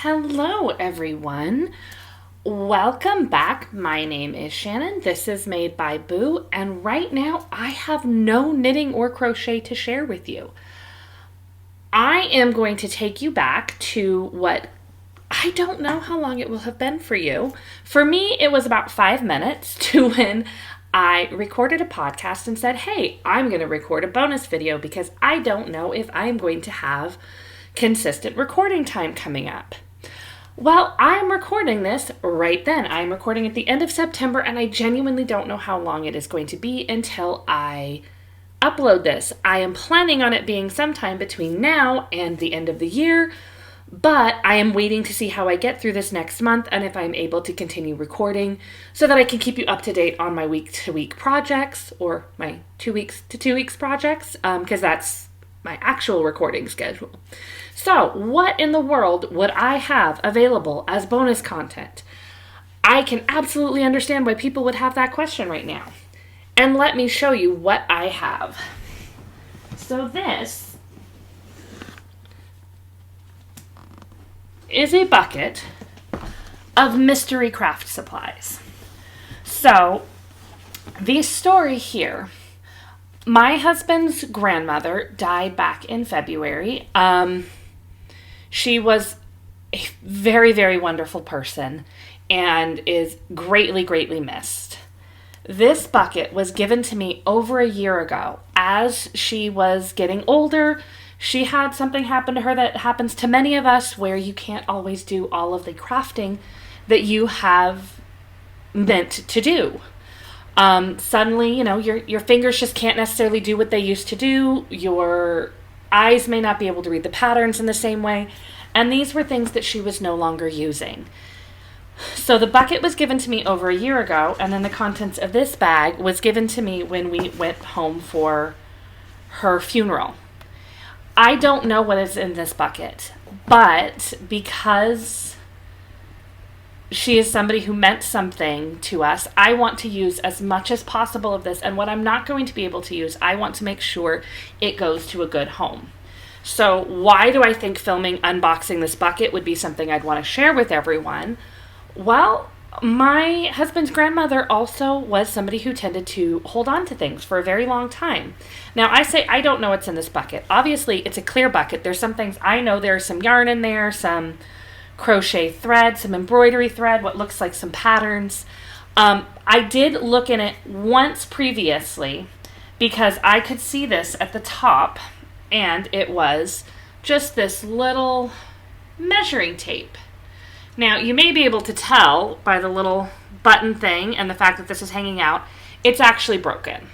Hello, everyone. Welcome back. My name is Shannon. This is Made by Boo, and right now I have no knitting or crochet to share with you. I am going to take you back to what I don't know how long it will have been for you. For me, it was about 5 minutes to when I recorded a podcast and said, hey, I'm going to record a bonus video because I don't know if I'm going to have consistent recording time coming up. Well, I'm recording this right then. I'm recording at the end of September, and I genuinely don't know how long it is going to be until I upload this. I am planning on it being sometime between now and the end of the year, but I am waiting to see how I get through this next month and if I'm able to continue recording so that I can keep you up to date on my week-to-week projects or my 2 weeks to 2 weeks projects, because that's my actual recording schedule. So, what in the world would I have available as bonus content? I can absolutely understand why people would have that question right now. And let me show you what I have. So this is a bucket of mystery craft supplies. So, the story here, my husband's grandmother died back in February. She was a very, very wonderful person and is greatly, greatly missed. This bucket was given to me over a year ago. As she was getting older, she had something happen to her that happens to many of us where you can't always do all of the crafting that you have meant to do. Suddenly, your fingers just can't necessarily do what they used to do. Your eyes may not be able to read the patterns in the same way. And these were things that she was no longer using. So the bucket was given to me over a year ago, and then the contents of this bag was given to me when we went home for her funeral. I don't know what is in this bucket, but because she is somebody who meant something to us, I want to use as much as possible of this, and what I'm not going to be able to use, I want to make sure it goes to a good home. So why do I think filming unboxing this bucket would be something I'd want to share with everyone? Well, my husband's grandmother also was somebody who tended to hold on to things for a very long time. Now, I say I don't know what's in this bucket. Obviously, it's a clear bucket. There's some things I know. There's some yarn in there, some crochet thread, some embroidery thread, what looks like some patterns. I did look in it once previously because I could see this at the top, and it was just this little measuring tape. Now, you may be able to tell by the little button thing and the fact that this is hanging out, it's actually broken.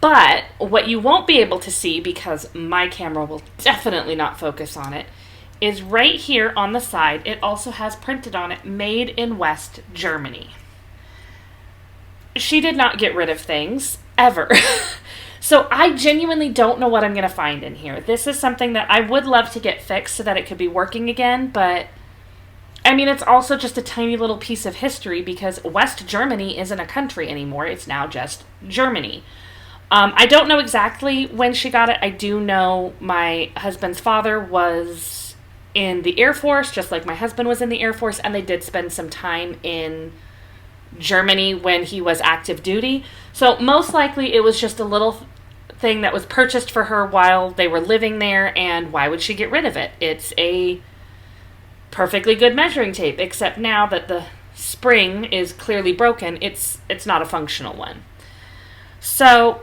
But what you won't be able to see, because my camera will definitely not focus on it, is right here on the side, it also has printed on it, Made in West Germany. She did not get rid of things, ever. So I genuinely don't know what I'm going to find in here. This is something that I would love to get fixed so that it could be working again, but I mean, it's also just a tiny little piece of history because West Germany isn't a country anymore. It's now just Germany. I don't know exactly when she got it. I do know my husband's father was in the Air Force, just like my husband was in the Air Force, and they did spend some time in Germany when he was active duty. So most likely it was just a little thing that was purchased for her while they were living there, and why would she get rid of it? It's a perfectly good measuring tape, except now that the spring is clearly broken, it's not a functional one. So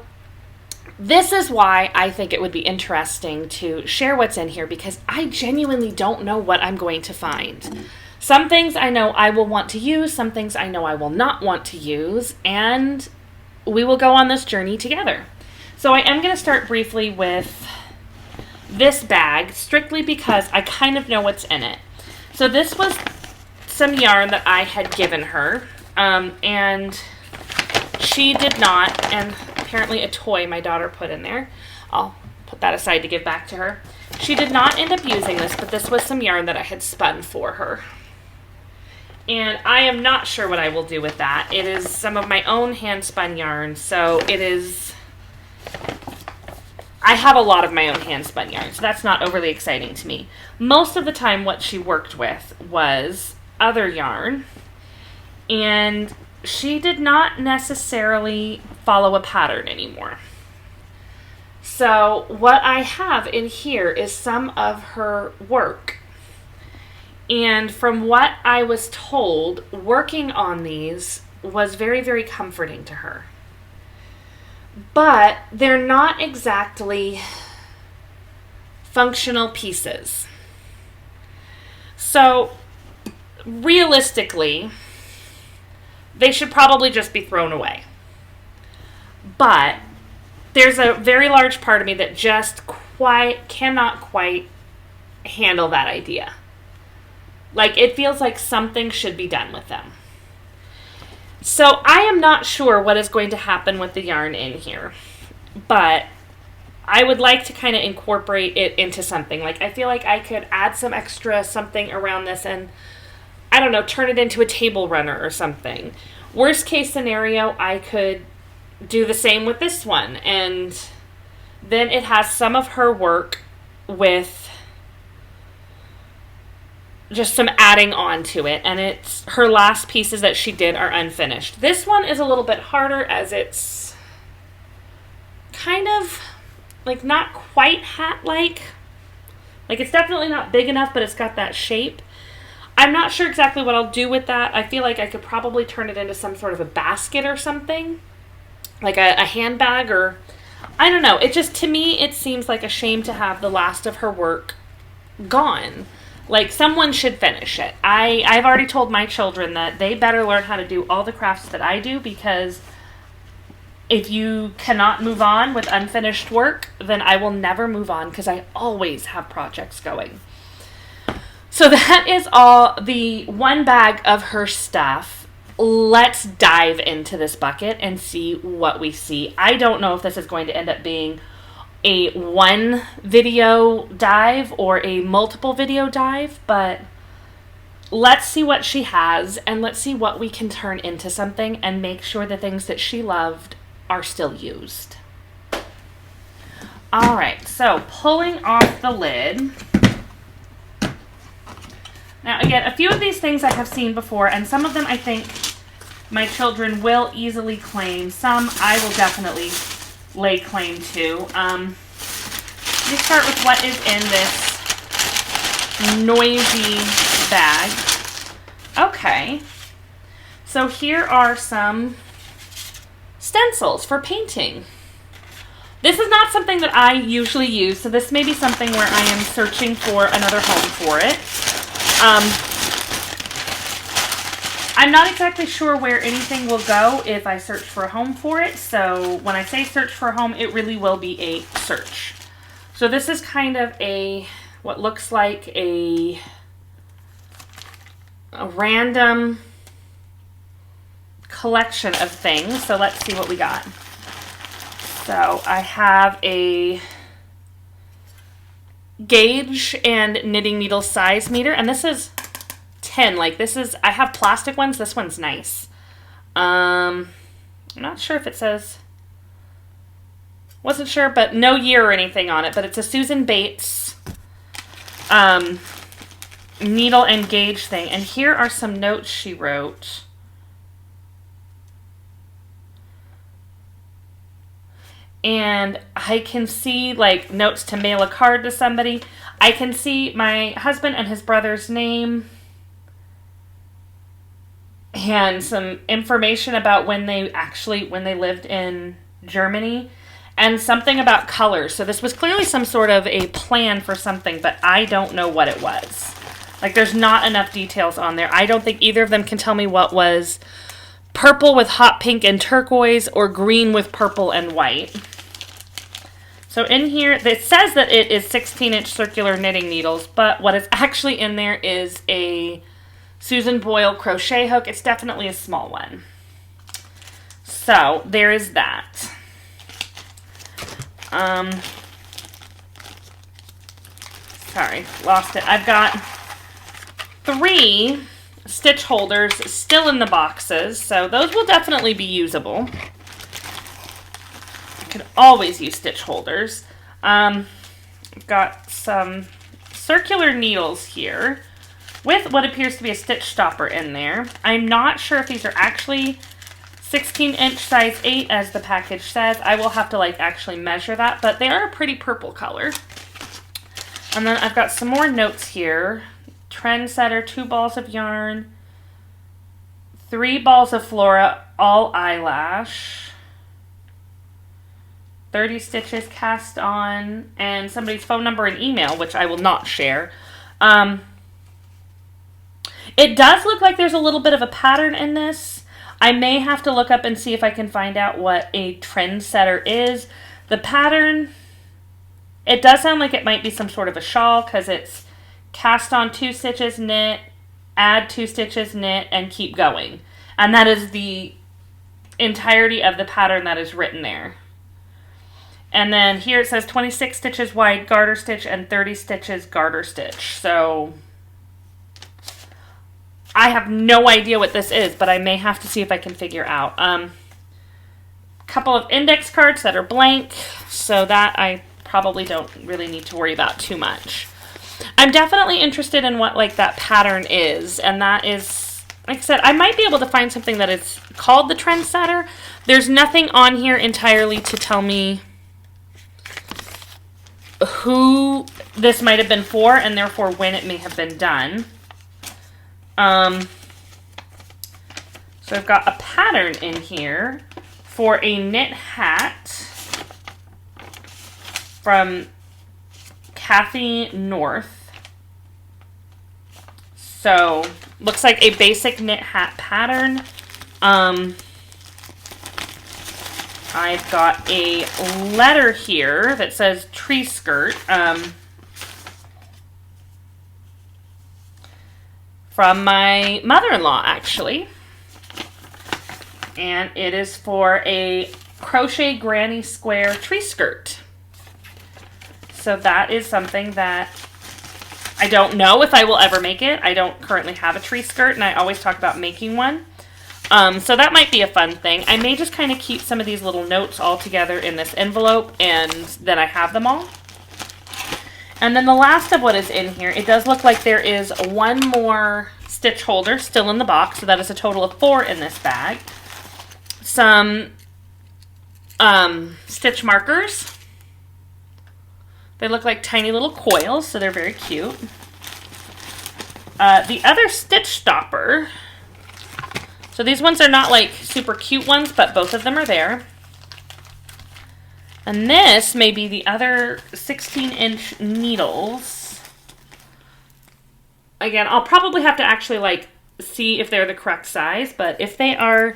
this is why I think it would be interesting to share what's in here, because I genuinely don't know what I'm going to find. Some things I know I will want to use, some things I know I will not want to use, and we will go on this journey together. So I am going to start briefly with this bag, strictly because I kind of know what's in it. So this was some yarn that I had given her, and she did not, and apparently a toy my daughter put in there. I'll put that aside to give back to her. She did not end up using this, but this was some yarn that I had spun for her. And I am not sure what I will do with that. It is some of my own hand-spun yarn, so it is I have a lot of my own hand spun yarn, so that's not overly exciting to me. Most of the time what she worked with was other yarn, and she did not necessarily follow a pattern anymore. So what I have in here is some of her work. And from what I was told, working on these was very, very comforting to her. But they're not exactly functional pieces. So realistically, they should probably just be thrown away. But there's a very large part of me that just cannot quite handle that idea. Like, it feels like something should be done with them. So I am not sure what is going to happen with the yarn in here, but I would like to kind of incorporate it into something. Like, I feel like I could add some extra something around this and, I don't know, turn it into a table runner or something. Worst case scenario, I could do the same with this one, and then it has some of her work with just some adding on to it, and it's her last pieces that she did are unfinished. This one is a little bit harder as it's kind of like not quite hat-like. Like, it's definitely not big enough, but it's got that shape. I'm not sure exactly what I'll do with that. I feel like I could probably turn it into some sort of a basket or something, like a handbag, or I don't know. It just, to me, it seems like a shame to have the last of her work gone. Like, someone should finish it. I've already told my children that they better learn how to do all the crafts that I do, because if you cannot move on with unfinished work, then I will never move on, because I always have projects going. So that is all the one bag of her stuff. Let's dive into this bucket and see what we see. I don't know if this is going to end up being a one video dive or a multiple video dive, but let's see what she has, and let's see what we can turn into something and make sure the things that she loved are still used. All right, so pulling off the lid. Now, again, a few of these things I have seen before, and some of them I think my children will easily claim. Some I will definitely lay claim to. Let me start with what is in this noisy bag. Okay, so here are some stencils for painting. This is not something that I usually use, so this may be something where I am searching for another home for it. I'm not exactly sure where anything will go if I search for a home for it, so when I say search for a home, it really will be a search. So this is kind of what looks like a random collection of things. So let's see what we got. So I have a gauge and knitting needle size meter, and this is 10. Like, this is, I have plastic ones. This one's nice. I'm not sure if it says, wasn't sure, but no year or anything on it, but it's a Susan Bates needle and gauge thing. And here are some notes she wrote. And I can see, like, notes to mail a card to somebody. I can see my husband and his brother's name and some information about when they lived in Germany, and something about colors. So this was clearly some sort of a plan for something, but I don't know what it was. Like, there's not enough details on there. I don't think either of them can tell me what was purple with hot pink and turquoise or green with purple and white. So in here, it says that it is 16-inch circular knitting needles, but what is actually in there is a Susan Boyle crochet hook. It's definitely a small one. So there is that. Sorry, lost it. I've got 3 stitch holders still in the boxes, so those will definitely be usable. I could always use stitch holders. I've got some circular needles here with what appears to be a stitch stopper in there. I'm not sure if these are actually 16-inch size 8 as the package says. I will have to like actually measure that, but they are a pretty purple color. And then I've got some more notes here. Trendsetter, 2 balls of yarn, 3 balls of Flora, all eyelash, 30 stitches cast on, and somebody's phone number and email, which I will not share. It does look like there's a little bit of a pattern in this. I may have to look up and see if I can find out what a trendsetter is. The pattern, it does sound like it might be some sort of a shawl because it's cast on 2 stitches, knit, add 2 stitches, knit, and keep going. And that is the entirety of the pattern that is written there. And then here it says 26 stitches wide garter stitch and 30 stitches garter stitch. So I have no idea what this is, but I may have to see if I can figure out. Couple of index cards that are blank, so that I probably don't really need to worry about too much. I'm definitely interested in what like that pattern is, and that is, like I said, I might be able to find something that is called the Trendsetter. There's nothing on here entirely to tell me who this might have been for, and therefore when it may have been done. So I've got a pattern in here for a knit hat from Kathy North. So looks like a basic knit hat pattern. I've got a letter here that says tree skirt from my mother-in-law, actually. And it is for a crochet granny square tree skirt. So that is something that I don't know if I will ever make it. I don't currently have a tree skirt, and I always talk about making one. So that might be a fun thing. I may just kind of keep some of these little notes all together in this envelope, and then I have them all. And then the last of what is in here, it does look like there is one more stitch holder still in the box, so that is a total of 4 in this bag. Some stitch markers. They look like tiny little coils, so they're very cute. The other stitch stopper. So these ones are not like super cute ones, but both of them are there. And this may be the other 16-inch needles. Again, I'll probably have to actually like see if they're the correct size, but if they are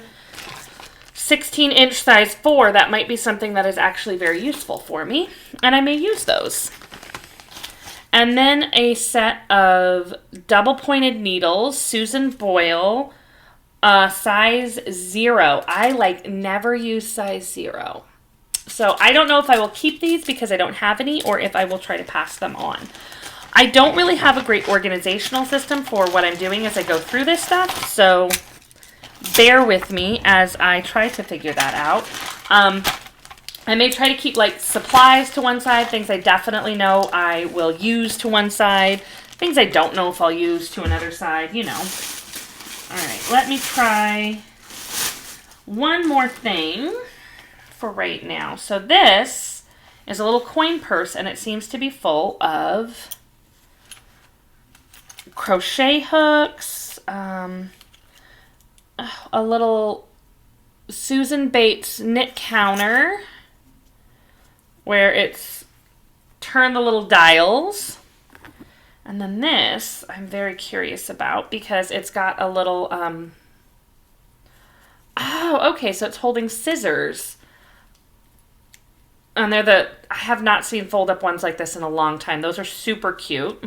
16-inch size 4, that might be something that is actually very useful for me, and I may use those. And then a set of double-pointed needles, Susan Boyle, size 0. I like never use size 0. So I don't know if I will keep these because I don't have any, or if I will try to pass them on. I don't really have a great organizational system for what I'm doing as I go through this stuff, so bear with me as I try to figure that out. I may try to keep like supplies to one side, things I definitely know I will use to one side, things I don't know if I'll use to another side, you know. Alright, let me try one more thing for right now. So this is a little coin purse, and it seems to be full of crochet hooks, a little Susan Bates knit counter where it's turn the little dials. And then this I'm very curious about because it's got a little, oh, okay, so it's holding scissors. And I have not seen fold up ones like this in a long time. Those are super cute.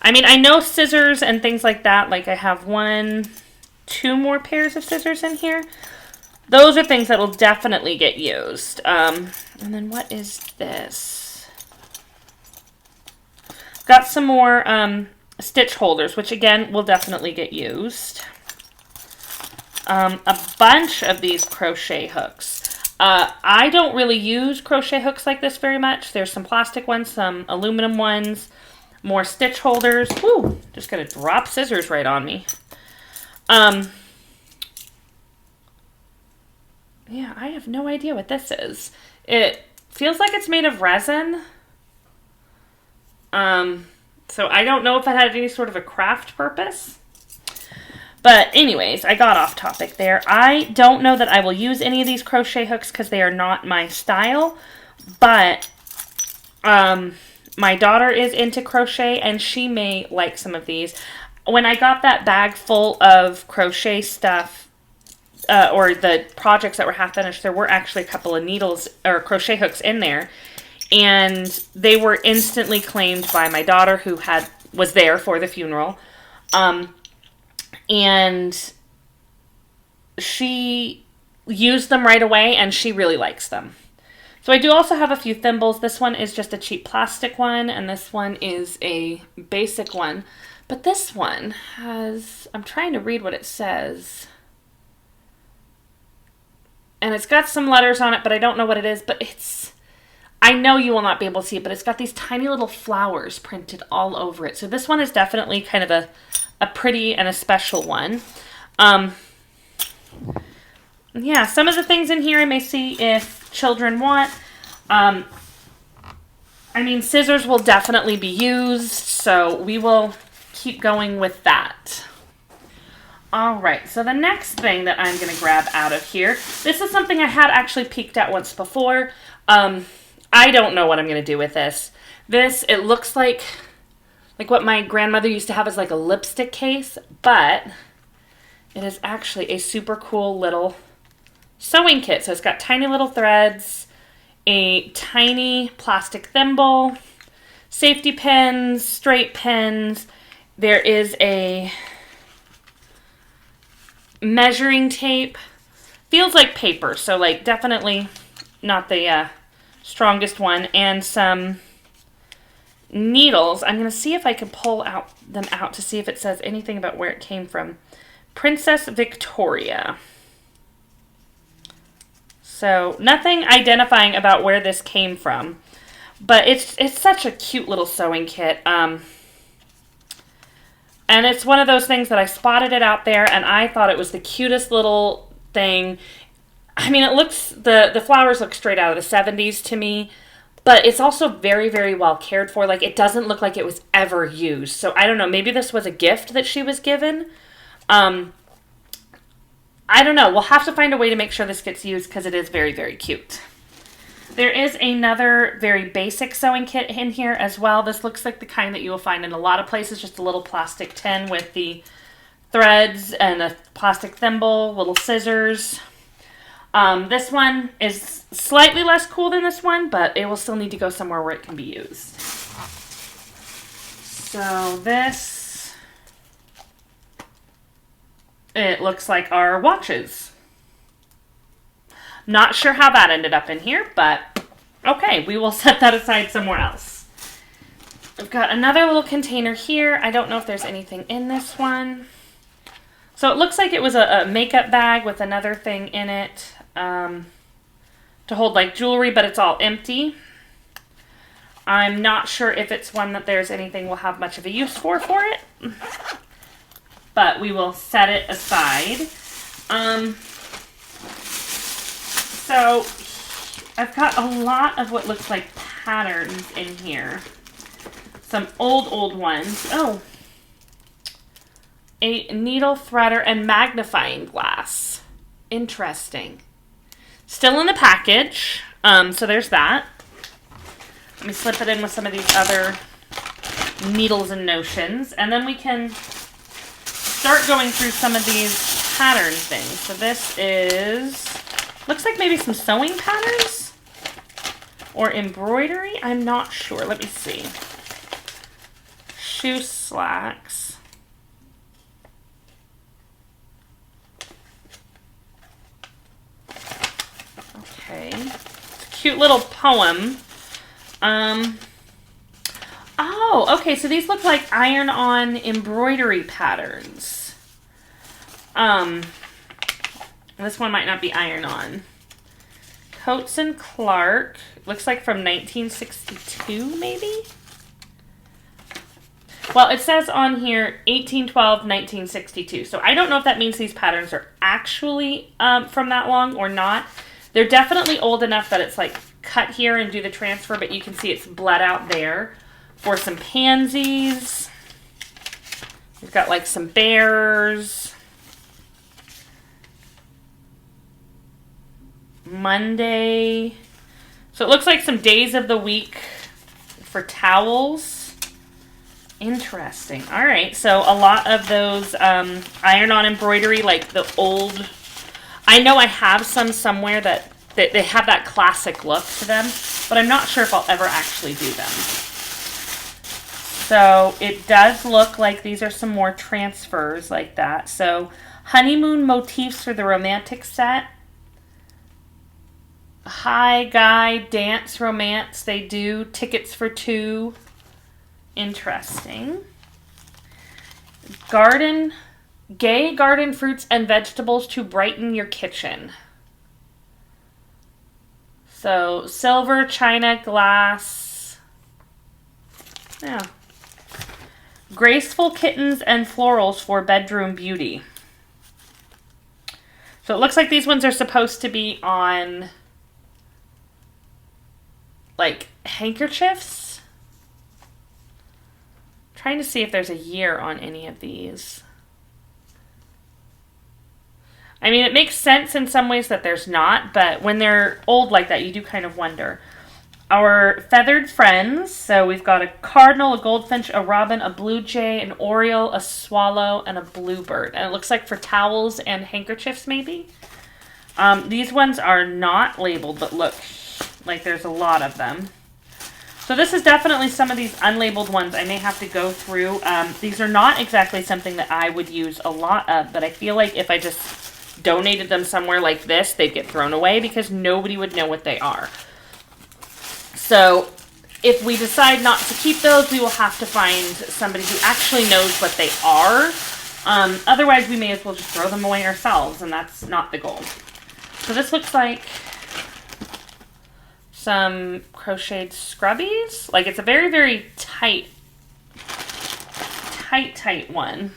I mean, I know scissors and things like that. Like I have 2 more pairs of scissors in here. Those are things that will definitely get used. And then what is this? Got some more stitch holders, which again will definitely get used. A bunch of these crochet hooks. I don't really use crochet hooks like this very much. There's some plastic ones, some aluminum ones, more stitch holders. Woo, just gonna drop scissors right on me. Yeah, I have no idea what this is. It feels like it's made of resin. So I don't know if it had any sort of a craft purpose. But anyways, I got off topic there. I don't know that I will use any of these crochet hooks because they are not my style. But my daughter is into crochet and she may like some of these. When I got that bag full of crochet stuff, or the projects that were half finished, there were actually a couple of needles or crochet hooks in there. And they were instantly claimed by my daughter who was there for the funeral. And she used them right away and she really likes them. So I do also have a few thimbles. This one is just a cheap plastic one and this one is a basic one. But this one has, I'm trying to read what it says. And it's got some letters on it, but I don't know what it is. But I know you will not be able to see it, but it's got these tiny little flowers printed all over it. So this one is definitely kind of a pretty and a special one. Yeah, some of the things in here I may see if children want. I mean, scissors will definitely be used, so we will keep going with that. All right, so the next thing that I'm going to grab out of here, this is something I had actually peeked at once before. I don't know what I'm going to do with this. It looks like what my grandmother used to have as like a lipstick case, but it is actually a super cool little sewing kit. So it's got tiny little threads, a tiny plastic thimble, safety pins, straight pins. There is a measuring tape. Feels like paper, so like definitely not the strongest one, and some needles. I'm going to see if I can pull them out to see if it says anything about where it came from. Princess Victoria. So nothing identifying about where this came from, but it's such a cute little sewing kit. And it's one of those things that I spotted it out there and I thought it was the cutest little thing. I mean, the flowers look straight out of the 70s to me, but it's also very, very well cared for. Like, it doesn't look like it was ever used. So I don't know, maybe this was a gift that she was given. I don't know. We'll have to find a way to make sure this gets used because it is very, very cute. There is another very basic sewing kit in here as well. This looks like the kind that you will find in a lot of places, just a little plastic tin with the threads and a plastic thimble, little scissors. This one is slightly less cool than this one, but it will still need to go somewhere where it can be used. So this, it looks like our watches. Not sure how that ended up in here, but okay, we will set that aside somewhere else. I've got another little container here. I don't know if there's anything in this one. So it looks like it was a makeup bag with another thing in it to hold like jewelry, but it's all empty. I'm not sure if it's one that there's anything we'll have much of a use for it, but we will set it aside. So I've got a lot of what looks like patterns in here. Some old ones. Oh, a needle threader and magnifying glass. Interesting. Still in the package. So there's that. Let me slip it in with some of these other needles and notions. And then we can start going through some of these pattern things. So this looks like maybe some sewing patterns or embroidery. I'm not sure. Let me see. Shoe slacks. Okay. It's a cute little poem. Oh, okay. So these look like iron-on embroidery patterns. This one might not be iron-on Coates and Clark. Looks like from 1962, maybe? Well, it says on here 1812, 1962. So I don't know if that means these patterns are actually from that long or not. They're definitely old enough that it's like cut here and do the transfer, but you can see it's bled out there. For some pansies. We've got like some bears. Monday. So it looks like some days of the week for towels. Interesting. All right. So a lot of those iron-on embroidery, like the old... I know I have some somewhere that they have that classic look to them, but I'm not sure if I'll ever actually do them. So it does look like these are some more transfers like that. So honeymoon motifs for the romantic set. Hi Guy Dance Romance. They do tickets for two. Interesting. Gay garden fruits and vegetables to brighten your kitchen. So silver, china, glass. Yeah. Graceful kittens and florals for bedroom beauty. So it looks like these ones are supposed to be on like handkerchiefs. Trying to see if there's a year on any of these. I mean, it makes sense in some ways that there's not, but when they're old like that, you do kind of wonder. Our feathered friends, so we've got a cardinal, a goldfinch, a robin, a blue jay, an oriole, a swallow, and a bluebird. And it looks like for towels and handkerchiefs, maybe. These ones are not labeled, but look, like there's a lot of them. So this is definitely some of these unlabeled ones I may have to go through. These are not exactly something that I would use a lot of, but I feel like if I just donated them somewhere like this, they'd get thrown away because nobody would know what they are. So if we decide not to keep those, we will have to find somebody who actually knows what they are. Otherwise, we may as well just throw them away ourselves, and that's not the goal. So this looks like some crocheted scrubbies. Like it's a very, very tight one.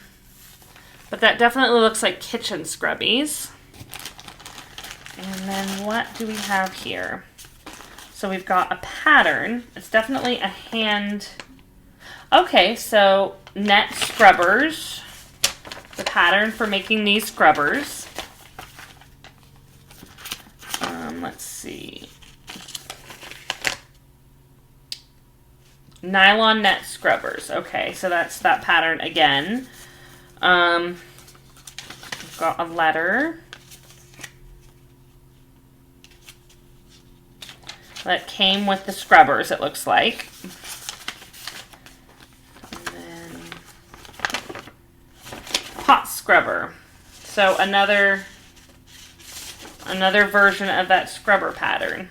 But that definitely looks like kitchen scrubbies. And then what do we have here? So we've got a pattern. It's definitely a hand. Okay, so net scrubbers. The pattern for making these scrubbers. Let's see. Nylon net scrubbers. Okay, so that's that pattern again. We've got a letter. That came with the scrubbers, it looks like. And then pot scrubber. So another version of that scrubber pattern.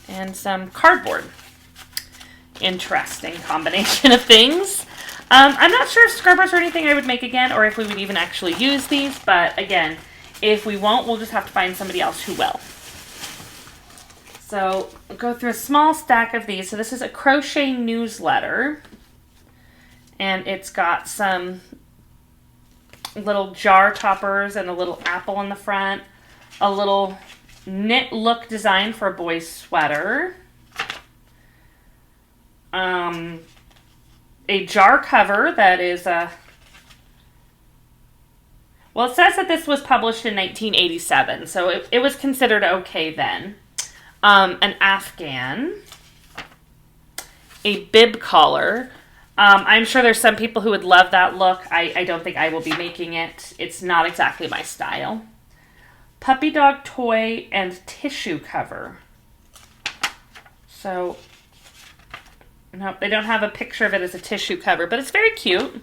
And some cardboard. Interesting combination of things. I'm not sure if scrubbers are anything I would make again or if we would even actually use these, but again, if we won't, we'll just have to find somebody else who will. So we'll go through a small stack of these. So this is a crochet newsletter, and it's got some little jar toppers and a little apple in the front, a little knit look design for a boy's sweater, a jar cover that is a... Well, it says that this was published in 1987, so it was considered okay then. An afghan, a bib collar. I'm sure there's some people who would love that look. I don't think I will be making it. It's not exactly my style. Puppy dog toy and tissue cover. So, nope, they don't have a picture of it as a tissue cover, but it's very cute.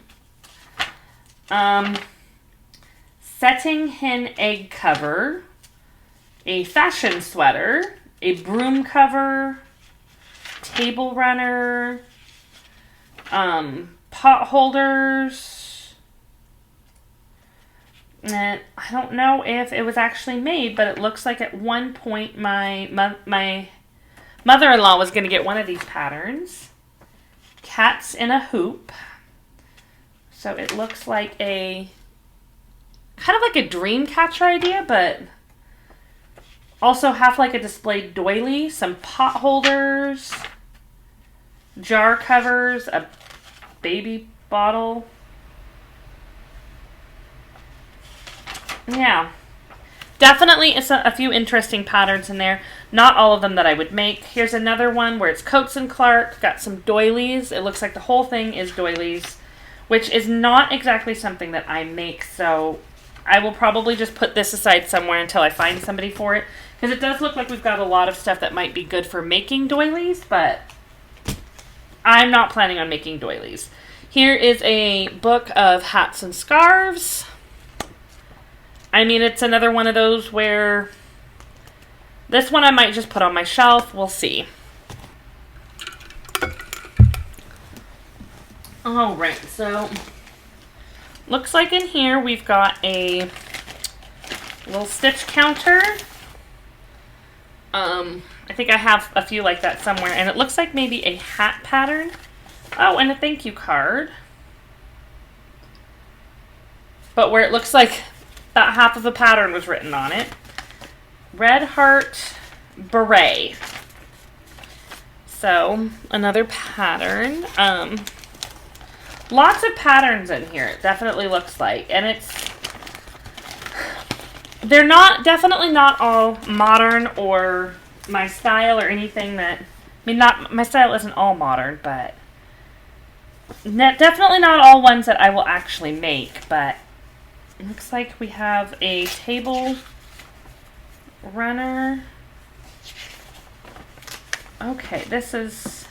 Setting hen egg cover, a fashion sweater, a broom cover, table runner, pot holders. And I don't know if it was actually made, but it looks like at one point my mother-in-law was going to get one of these patterns. Cats in a hoop. So it looks like kind of like a dream catcher idea, but also half like a displayed doily, some pot holders, jar covers, a baby bottle. Yeah. Definitely a few interesting patterns in there. Not all of them that I would make. Here's another one where it's Coats and Clark. Got some doilies. It looks like the whole thing is doilies, which is not exactly something that I make. So I will probably just put this aside somewhere until I find somebody for it. Because it does look like we've got a lot of stuff that might be good for making doilies, but I'm not planning on making doilies. Here is a book of hats and scarves. I mean, it's another one of those where this one I might just put on my shelf. We'll see. All right, so looks like in here we've got a little stitch counter. I think I have a few like that somewhere, and it looks like maybe a hat pattern. Oh, and a thank you card. But where it looks like about half of the pattern was written on it. Red Heart Beret. So, another pattern. Lots of patterns in here, it definitely looks like. And they're definitely not all modern or my style or anything that, my style isn't all modern, but definitely not all ones that I will actually make, but it looks like we have a table runner. Okay, this is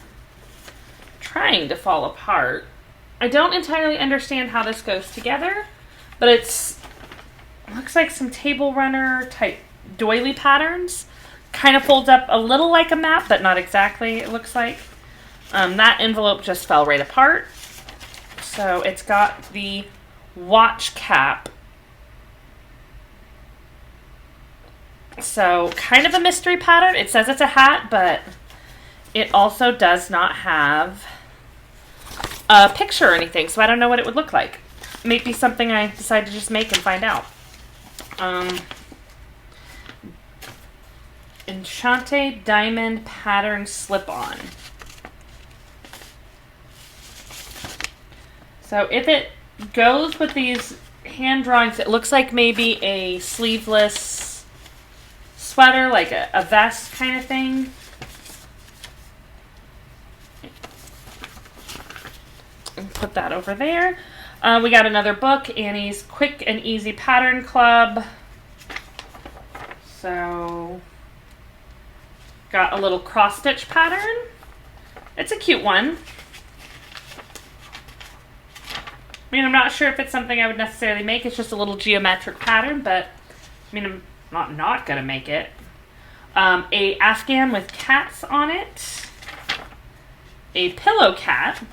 trying to fall apart. I don't entirely understand how this goes together, but it looks like some table runner type doily patterns. Kind of folds up a little like a map, but not exactly, it looks like. That envelope just fell right apart. So it's got the watch cap. So kind of a mystery pattern. It says it's a hat, but it also does not have a picture or anything, so I don't know what it would look like. Maybe something I decide to just make and find out. Enchante Diamond Pattern Slip-On. So if it goes with these hand drawings, it looks like maybe a sleeveless sweater, like a vest kind of thing. And put that over there. We got another book, Annie's Quick and Easy Pattern Club. So, got a little cross-stitch pattern. It's a cute one. I mean, I'm not sure if it's something I would necessarily make. It's just a little geometric pattern, but I mean, I'm not gonna make it. A Afghan with cats on it. A pillow cat.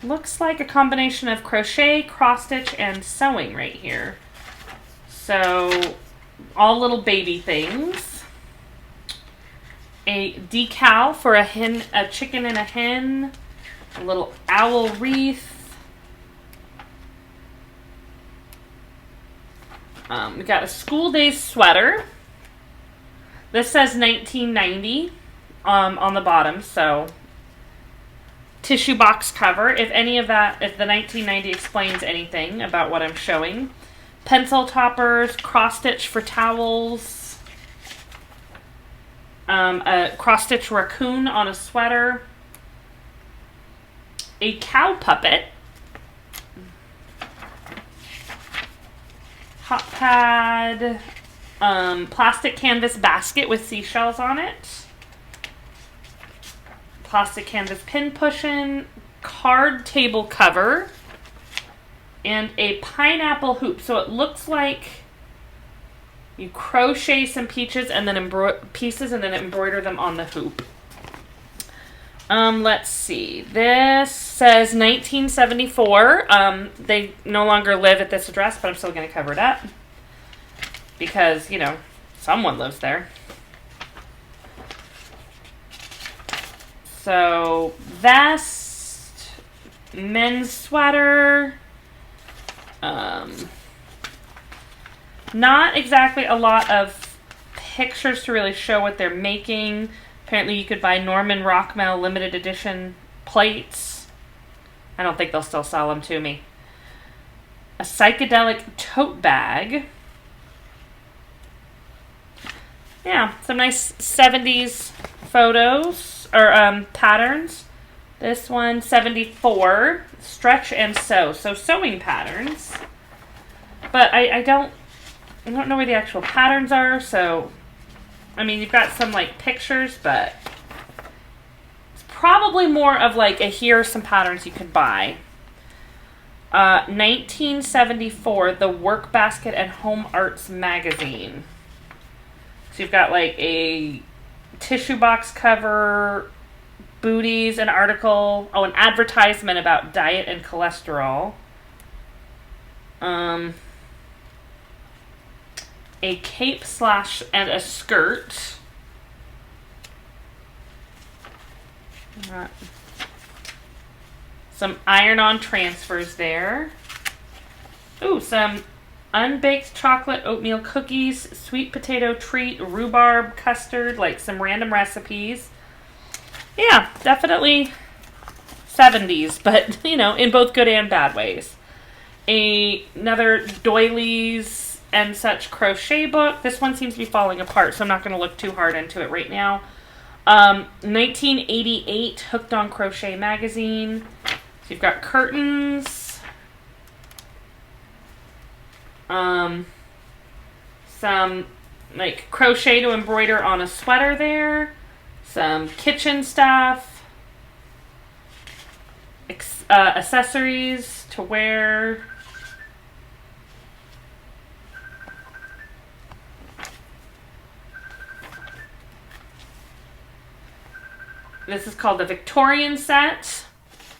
Looks like a combination of crochet, cross-stitch, and sewing right here. So, all little baby things. A decal for a chicken and a hen. A little owl wreath. We got a school day sweater. This says 1990 on the bottom, so tissue box cover. If the 1990 explains anything about what I'm showing. Pencil toppers, cross-stitch for towels. A cross-stitch raccoon on a sweater. A cow puppet. Hot pad. Plastic canvas basket with seashells on it. Plastic canvas pin cushion. Card table cover. And a pineapple hoop. So it looks like you crochet some pieces and then embroider them on the hoop. Let's see. This says 1974. They no longer live at this address, but I'm still going to cover it up. Because, you know, someone lives there. So, vest, men's sweater. Not exactly a lot of pictures to really show what they're making. Apparently you could buy Norman Rockwell limited edition plates. I don't think they'll still sell them to me. A psychedelic tote bag. Yeah, some nice 70s photos, or patterns. This one, 74, stretch and sew. So sewing patterns. But I don't know where the actual patterns are, so I mean, you've got some like pictures, but it's probably more of like a here are some patterns you could buy. 1974, the Work Basket and Home Arts magazine. So you've got like a tissue box cover, booties, an article, an advertisement about diet and cholesterol. A cape / and a skirt. Some iron-on transfers there. Ooh, some unbaked chocolate oatmeal cookies, sweet potato treat, rhubarb custard, like some random recipes. Yeah, definitely 70s, but, you know, in both good and bad ways. Another doilies and such crochet book. This one seems to be falling apart, so I'm not going to look too hard into it right now. 1988 Hooked on Crochet magazine. So you've got curtains. Some like crochet to embroider on a sweater there. Some kitchen stuff. Accessories to wear. This is called the Victorian set.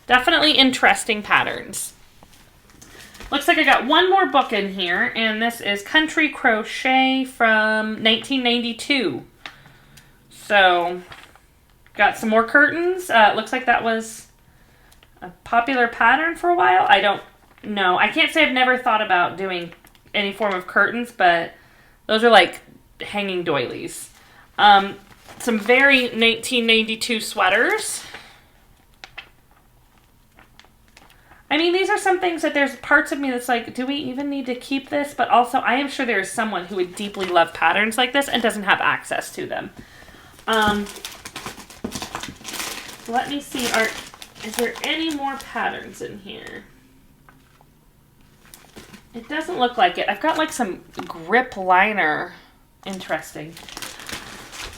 Definitely interesting patterns. Looks like I got one more book in here, and this is Country Crochet from 1992. So, got some more curtains. Looks like that was a popular pattern for a while. I don't know. I can't say I've never thought about doing any form of curtains, but those are like hanging doilies. Some very 1992 sweaters. I mean, these are some things that there's parts of me that's like, do we even need to keep this? But also, I am sure there is someone who would deeply love patterns like this and doesn't have access to them. Let me see. Is there any more patterns in here? It doesn't look like it. I've got like some grip liner. Interesting.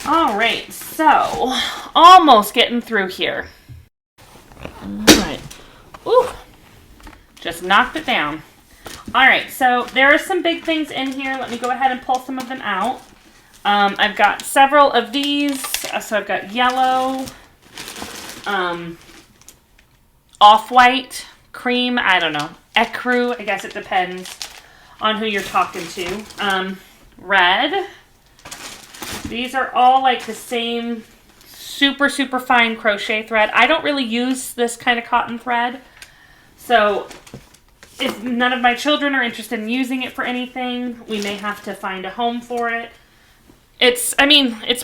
All right, so almost getting through here. All right. Ooh, just knocked it down. All right, so there are some big things in here. Let me go ahead and pull some of them out. I've got several of these. So I've got yellow, off-white, cream, I don't know, ecru, I guess it depends on who you're talking to. Red. These are all like the same super, super fine crochet thread. I don't really use this kind of cotton thread. So if none of my children are interested in using it for anything, we may have to find a home for it. It's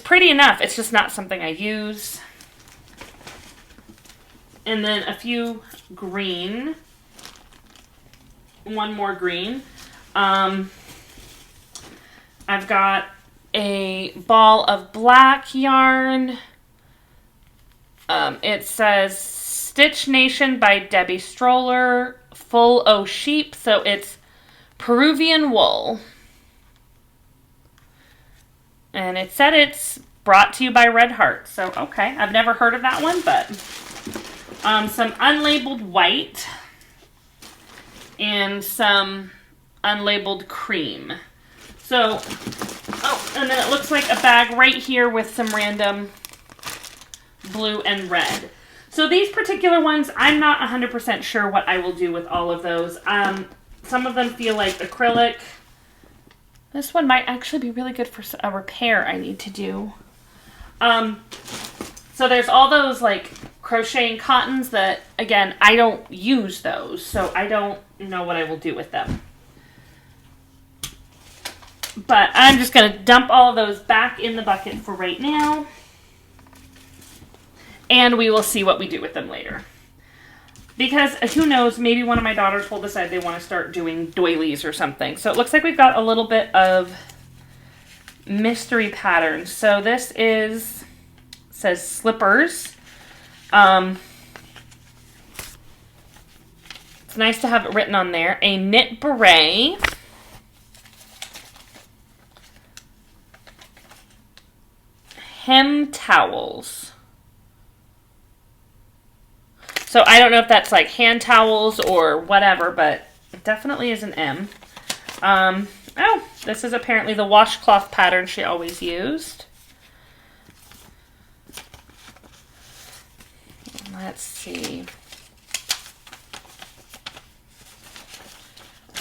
pretty enough. It's just not something I use. And then a few green. One more green. I've got a ball of black yarn. It says Stitch Nation by Debbie Stroller, full O sheep, so it's Peruvian wool. And it said it's brought to you by Red Heart, so okay, I've never heard of that one, but some unlabeled white and some unlabeled cream. So, and then it looks like a bag right here with some random blue and red. So these particular ones, I'm not 100% sure what I will do with all of those. Some of them feel like acrylic. This one might actually be really good for a repair I need to do. So there's all those like crocheting cottons that, again, I don't use those, so I don't know what I will do with them. But I'm just going to dump all of those back in the bucket for right now. And we will see what we do with them later. Because, who knows, maybe one of my daughters will decide they want to start doing doilies or something. So it looks like we've got a little bit of mystery patterns. So this says slippers. It's nice to have it written on there. A knit beret. Hem towels. So I don't know if that's like hand towels or whatever, but it definitely is an M. Oh, this is apparently the washcloth pattern she always used. Let's see.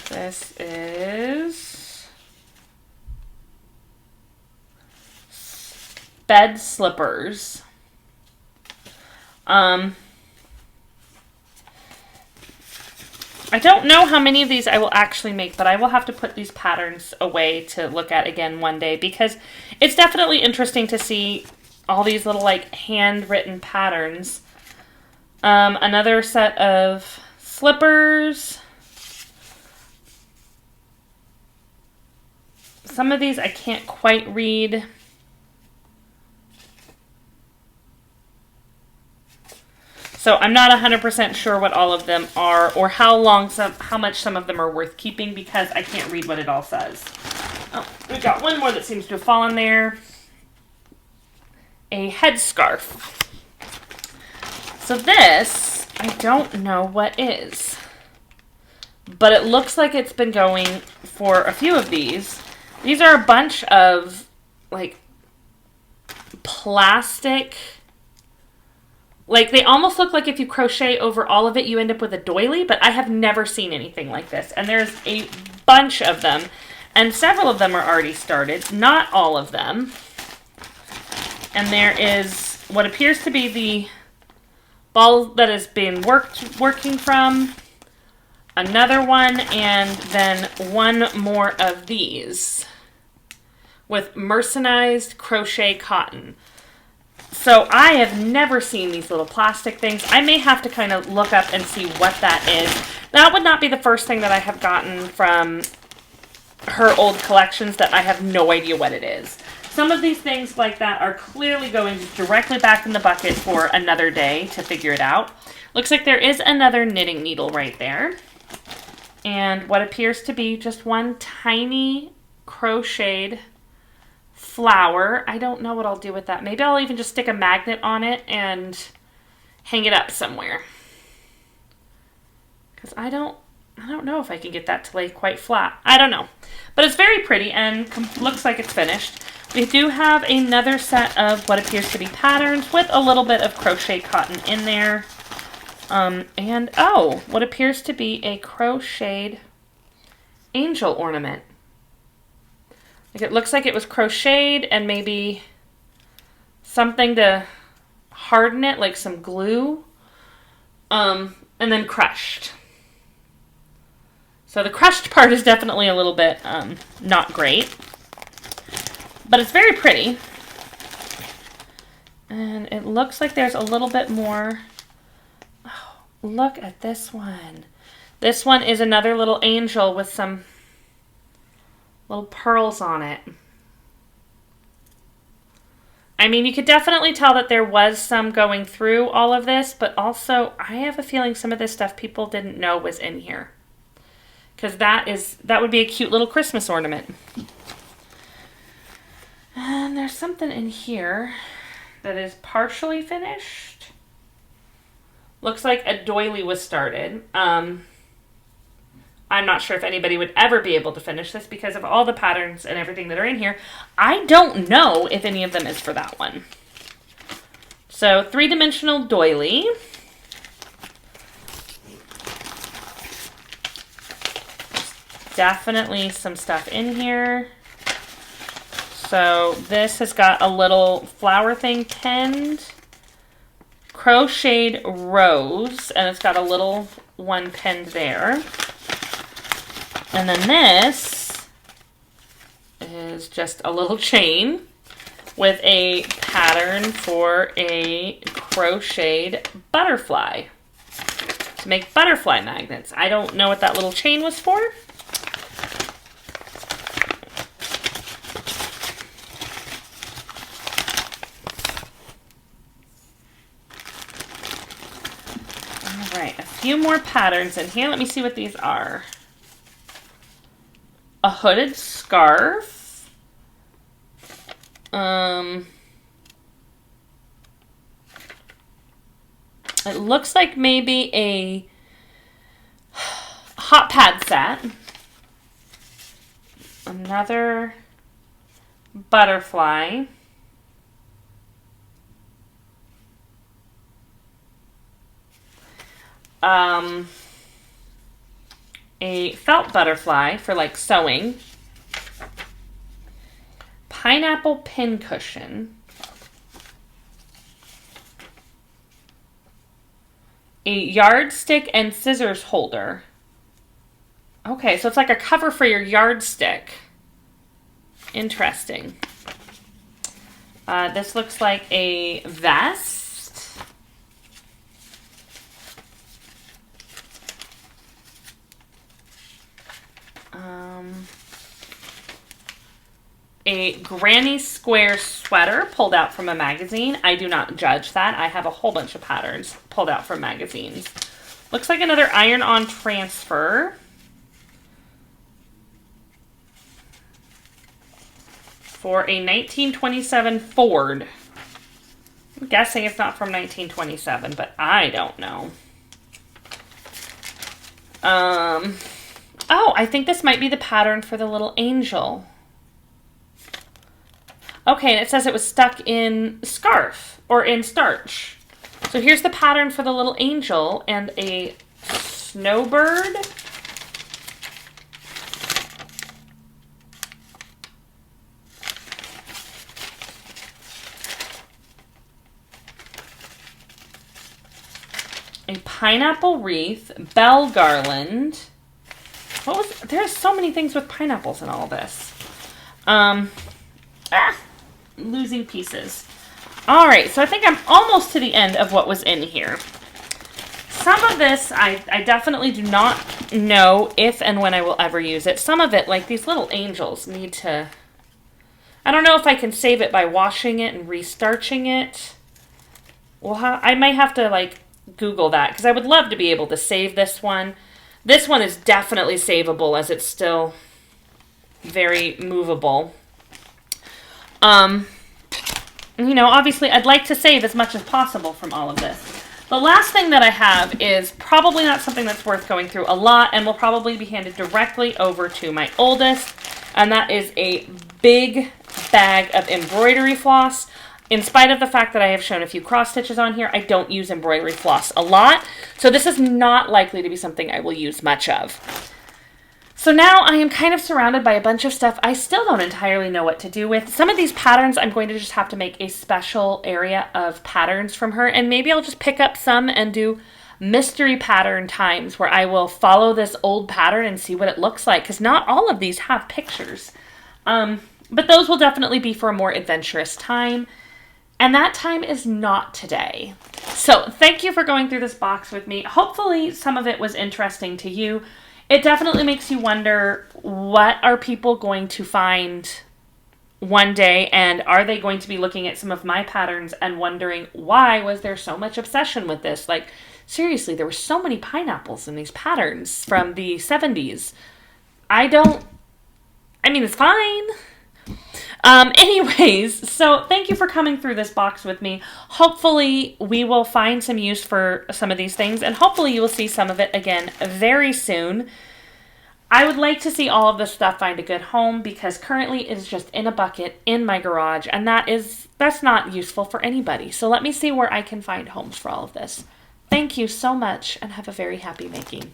This is bed slippers. I don't know how many of these I will actually make, but I will have to put these patterns away to look at again one day because it's definitely interesting to see all these little like handwritten patterns. Another set of slippers. Some of these I can't quite read. So I'm not 100% sure what all of them are or how much some of them are worth keeping because I can't read what it all says. Oh, we've got one more that seems to have fallen there. A headscarf. So this, I don't know what is. But it looks like it's been going for a few of these. These are a bunch of like plastic. Like, they almost look like if you crochet over all of it, you end up with a doily, but I have never seen anything like this. And there's a bunch of them, and several of them are already started, not all of them. And there is what appears to be the ball that has been working from, another one, and then one more of these with mercerized crochet cotton. So I have never seen these little plastic things. I may have to kind of look up and see what that is. That would not be the first thing that I have gotten from her old collections that I have no idea what it is. Some of these things like that are clearly going directly back in the bucket for another day to figure it out. Looks like there is another knitting needle right there. And what appears to be just one tiny crocheted flower. I don't know what I'll do with that. Maybe I'll even just stick a magnet on it and hang it up somewhere. Because I don't know if I can get that to lay quite flat. I don't know. But it's very pretty and looks like it's finished. We do have another set of what appears to be patterns with a little bit of crochet cotton in there. And what appears to be a crocheted angel ornament. Like it looks like it was crocheted and maybe something to harden it, like some glue, and then crushed. So the crushed part is definitely a little bit not great, but it's very pretty. And it looks like there's a little bit more. Oh, look at this one. This one is another little angel with some little pearls on it. I mean, you could definitely tell that there was some going through all of this, but also I have a feeling some of this stuff people didn't know was in here. Because that would be a cute little Christmas ornament. And there's something in here that is partially finished. Looks like a doily was started. I'm not sure if anybody would ever be able to finish this because of all the patterns and everything that are in here. I don't know if any of them is for that one. So 3-dimensional doily. Definitely some stuff in here. So this has got a little flower thing pinned. Crocheted rose, and it's got a little one pinned there. And then this is just a little chain with a pattern for a crocheted butterfly to make butterfly magnets. I don't know what that little chain was for. All right, a few more patterns in here. Let me see what these are. A hooded scarf. It looks like maybe a hot pad set. Another butterfly. A felt butterfly for like sewing. Pineapple pin cushion. A yardstick and scissors holder. Okay, so it's like a cover for your yardstick. Interesting. This looks like a vest. A granny square sweater pulled out from a magazine. I do not judge that. I have a whole bunch of patterns pulled out from magazines. Looks like another iron-on transfer. For a 1927 Ford. I'm guessing it's not from 1927, but I don't know. Oh, I think this might be the pattern for the little angel. Okay, and it says it was stuck in scarf or in starch. So here's the pattern for the little angel and a snowbird. A pineapple wreath, bell garland. There's so many things with pineapples in all this. Losing pieces. All right, so I think I'm almost to the end of what was in here. Some of this, I definitely do not know if and when I will ever use it. Some of it, like these little angels, need to... I don't know if I can save it by washing it and restarching it. Well, I might have to, like, Google that, because I would love to be able to save this one. This one is definitely savable, as it's still very movable. You know, obviously I'd like to save as much as possible from all of this. The last thing that I have is probably not something that's worth going through a lot and will probably be handed directly over to my oldest, and that is a big bag of embroidery floss. In spite of the fact that I have shown a few cross stitches on here, I don't use embroidery floss a lot, so this is not likely to be something I will use much of. So now I am kind of surrounded by a bunch of stuff I still don't entirely know what to do with. Some of these patterns I'm going to just have to make a special area of patterns from her, and maybe I'll just pick up some and do mystery pattern times where I will follow this old pattern and see what it looks like, because not all of these have pictures. But those will definitely be for a more adventurous time. And that time is not today. So thank you for going through this box with me. Hopefully some of it was interesting to you. It definitely makes you wonder, what are people going to find one day, and are they going to be looking at some of my patterns and wondering, why was there so much obsession with this? Like, seriously, there were so many pineapples in these patterns from the 70s. I mean, it's fine. Anyways, so thank you for coming through this box with me. Hopefully we will find some use for some of these things, and hopefully you will see some of it again very soon. I would like to see all of this stuff find a good home because currently it is just in a bucket in my garage, and that's not useful for anybody. So let me see where I can find homes for all of this. Thank you so much and have a very happy making.